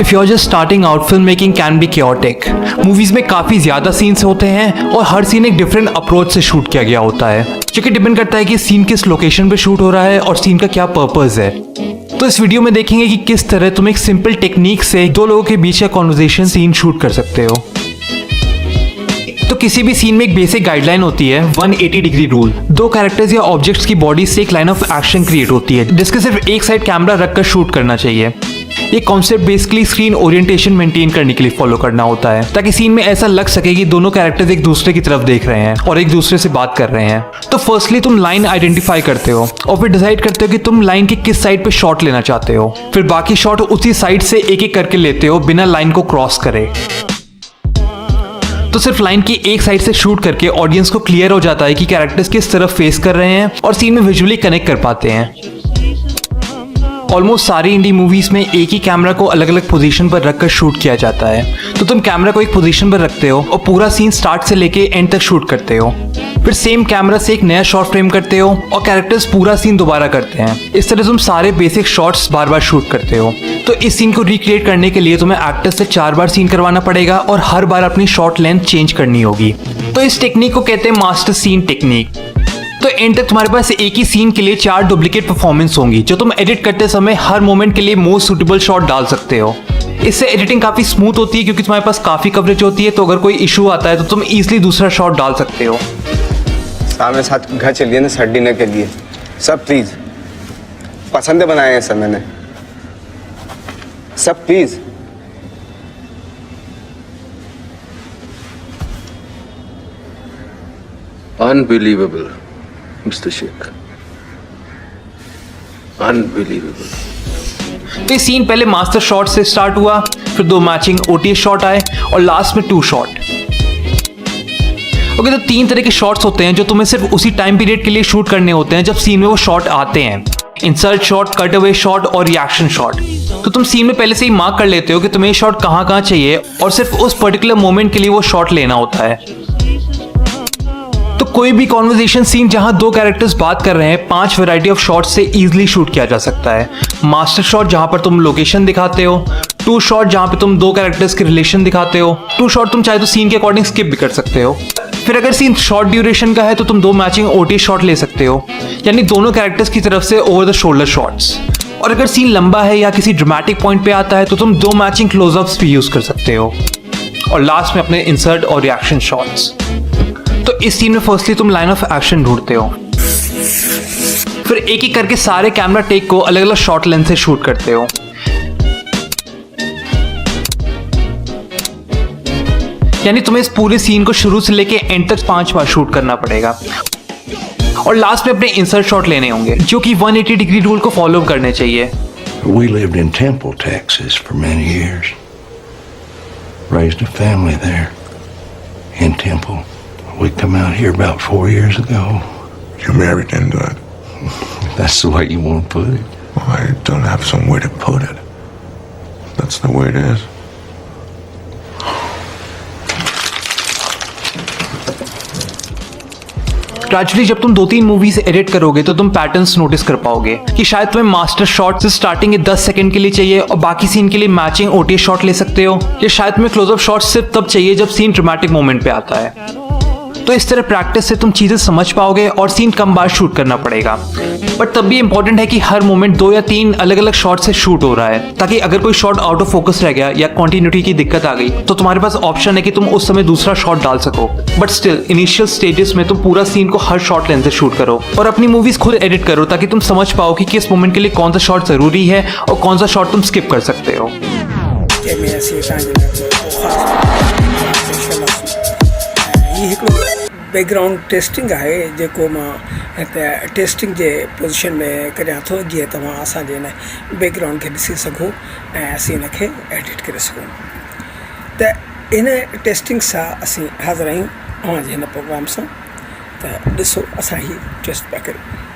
If you're just starting out, filmmaking can be chaotic. Movies में काफ़ी ज़्यादा scenes होते हैं और हर सीन एक डिफरेंट अप्रोच से शूट किया गया होता है, जो कि डिपेंड करता है कि सीन किस लोकेशन पे शूट हो रहा है और सीन का क्या पर्पस है। तो इस वीडियो में देखेंगे कि किस तरह तुम एक सिंपल टेक्निक से दो लोगों के बीच का कॉन्वर्सेशन सीन शूट कर सकते हो। तो किसी भी सीन में एक बेसिक गाइडलाइन होती है 180 डिग्री रूल। दो कैरेक्टर्स या ऑब्जेक्ट्स की बॉडी से एक लाइन ऑफ एक्शन क्रिएट होती है जिसके सिर्फ एक साइड कैमरा रखकर शूट करना चाहिए। ये concept basically screen orientation maintain करने के लिए फॉलो करना होता है ताकि सीन में ऐसा लग सके कि दोनों कैरेक्टर्स एक दूसरे की तरफ देख रहे हैं और एक दूसरे से बात कर रहे हैं। तो फर्स्टली तुम लाइन आइडेंटिफाई करते हो और फिर डिसाइड करते हो कि तुम लाइन की किस साइड पे शॉट लेना चाहते हो। फिर बाकी शॉट उसी साइड से एक एक करके लेते हो बिना लाइन को क्रॉस करे। तो सिर्फ लाइन की एक साइड से शूट करके ऑडियंस को क्लियर हो जाता है कि कैरेक्टर्स किस तरफ फेस कर रहे हैं और सीन में विजुअली कनेक्ट कर पाते हैं। ऑलमोस्ट सारी इंडी मूवीज में एक ही कैमरा को अलग अलग पोजीशन पर रखकर शूट किया जाता है। तो तुम कैमरा को एक पोजीशन पर रखते हो और पूरा सीन स्टार्ट से लेके एंड तक शूट करते हो। फिर सेम कैमरा से एक नया शॉट फ्रेम करते हो और कैरेक्टर्स पूरा सीन दोबारा करते हैं। इस तरह तुम सारे बेसिक शॉट्स बार बार शूट करते हो। तो इस सीन को रिक्रिएट करने के लिए तुम्हें एक्टर से 4 बार सीन करवाना पड़ेगा और हर बार अपनी शॉट लेंथ चेंज करनी होगी। तो इस टेक्निक को कहते हैं मास्टर सीन टेक्निक। तो एंड तक तुम्हारे पास एक ही सीन के लिए 4 डुप्लीकेट परफॉर्मेंस होंगी जो तुम एडिट करते समय हर मोमेंट के लिए मोस्ट सूटेबल शॉट डाल सकते हो। इससे एडिटिंग काफी स्मूथ होती है क्योंकि तुम्हारे पास काफी कवरेज होती है। तो अगर कोई इशू आता है तो तुम इजीली दूसरा शॉट डाल सकते हो। सामने साथ घर चलिए ना सर डिनर के लिए। सब प्लीज पसंद बनाए हैं सर मैंने। सब please. Unbelievable, Mr. Sheikh. Unbelievable. तो ये सीन पहले मास्टर शॉट से स्टार्ट हुआ, फिर 2 मैचिंग ओटीएस शॉट आए और लास्ट में 2 शॉट। ओके, तो 3 तरह के शॉट्स होते हैं जो तुम्हें सिर्फ उसी टाइम पीरियड के लिए शूट करने होते हैं जब सीन में वो शॉट आते हैं। Insert shot, cut away shot और रिएक्शन शॉट। तो तुम सीन में पहले से ही मार्क कर लेते हो कि तुम्हें शॉट कहाँ कहाँ चाहिए और सिर्फ उस पर्टिकुलर मोमेंट के लिए वो शॉट लेना होता है। तो कोई भी कॉन्वर्सेशन सीन जहां 2 कैरेक्टर्स बात कर रहे हैं 5 वैरायटी ऑफ शॉट से इजीली शूट किया जा सकता है। मास्टर शॉट जहां पर तुम लोकेशन दिखाते हो, 2 शॉट जहां पे तुम 2 कैरेक्टर्स के रिलेशन दिखाते हो, 2 शॉट तुम चाहे तो सीन के अकॉर्डिंग स्किप भी कर सकते हो। फिर अगर सीन शॉर्ट ड्यूरेशन का है तो तुम 2 मैचिंग ओटी शॉट ले सकते हो, यानी दोनों कैरेक्टर्स की तरफ से ओवर द शोल्डर शॉट्स। और अगर सीन लंबा है या किसी ड्रामेटिक पॉइंट पे आता है तो तुम 2 मैचिंग क्लोजअप्स भी यूज कर सकते हो और लास्ट में अपने इंसर्ट और रिएक्शन शॉट्स। तो इस सीन में फर्स्टली तुम लाइन ऑफ एक्शन ढूंढते हो, फिर एक एक करके सारे कैमरा टेक को अलग अलग शॉट लेंथ से शूट करते हो। यानी तुम्हें इस पूरे सीन को शुरू से लेके एंड तक 5 बार शूट करना पड़ेगा और लास्ट में अपने इंसर्ट शॉट लेने होंगे जो कि 180 डिग्री रूल को फॉलो करने चाहिए। We lived in Temple, Texas for many years. Raised a family there in Temple. We come out here about 4 years ago. You married into it? That's the way you want to put it. Well, I don't have some way to put it. That's the way it is. Gradually जब तुम 2-3 movies edit करोगे तो तुम patterns notice कर पाओगे कि शायद तुम्हें मास्टर शॉट से स्टार्टिंग के 10 सेकंड के लिए चाहिए और बाकी सीन के लिए मैचिंग ओटीएस शॉट ले सकते हो, या शायद तुम्हें क्लोजअप शॉट सिर्फ तब चाहिए जब सीन ड्रामेटिक मोमेंट पे आता है। तो इस तरह प्रैक्टिस से तुम चीजें समझ पाओगे और सीन कम बार शूट करना पड़ेगा। बट तब भी इंपॉर्टेंट है कि हर मोमेंट 2 या 3 अलग अलग शॉट से शूट हो रहा है ताकि अगर कोई शॉट आउट ऑफ फोकस रह गया या कंटिन्यूटी की दिक्कत आ गई तो तुम्हारे पास ऑप्शन है कि तुम उस समय दूसरा शॉट डाल सको। बट स्टिल इनिशियल स्टेजेस में तुम पूरा सीन को हर शॉट लेंथ से शूट करो और अपनी मूवीज खुद एडिट करो ताकि तुम समझ पाओ कि किस मोमेंट के लिए कौन सा शॉट जरूरी है और कौन सा शॉट तुम स्किप कर सकते हो। बैकग्राउंड टेस्टिंग है जेको मां टेस्टिंग जे पोजीशन में करियां थो जीअं तव्हां असांजे हिन बैकग्राउंड खे ॾिसी सघो ऐं असीं हिन खे एडिट करे सघूं। त इन टेस्टिंग सां असीं हाज़िर आहियूं अवांजे हिन प्रोग्राम सां। त ॾिसो असां ही टेस्ट पिया करियूं।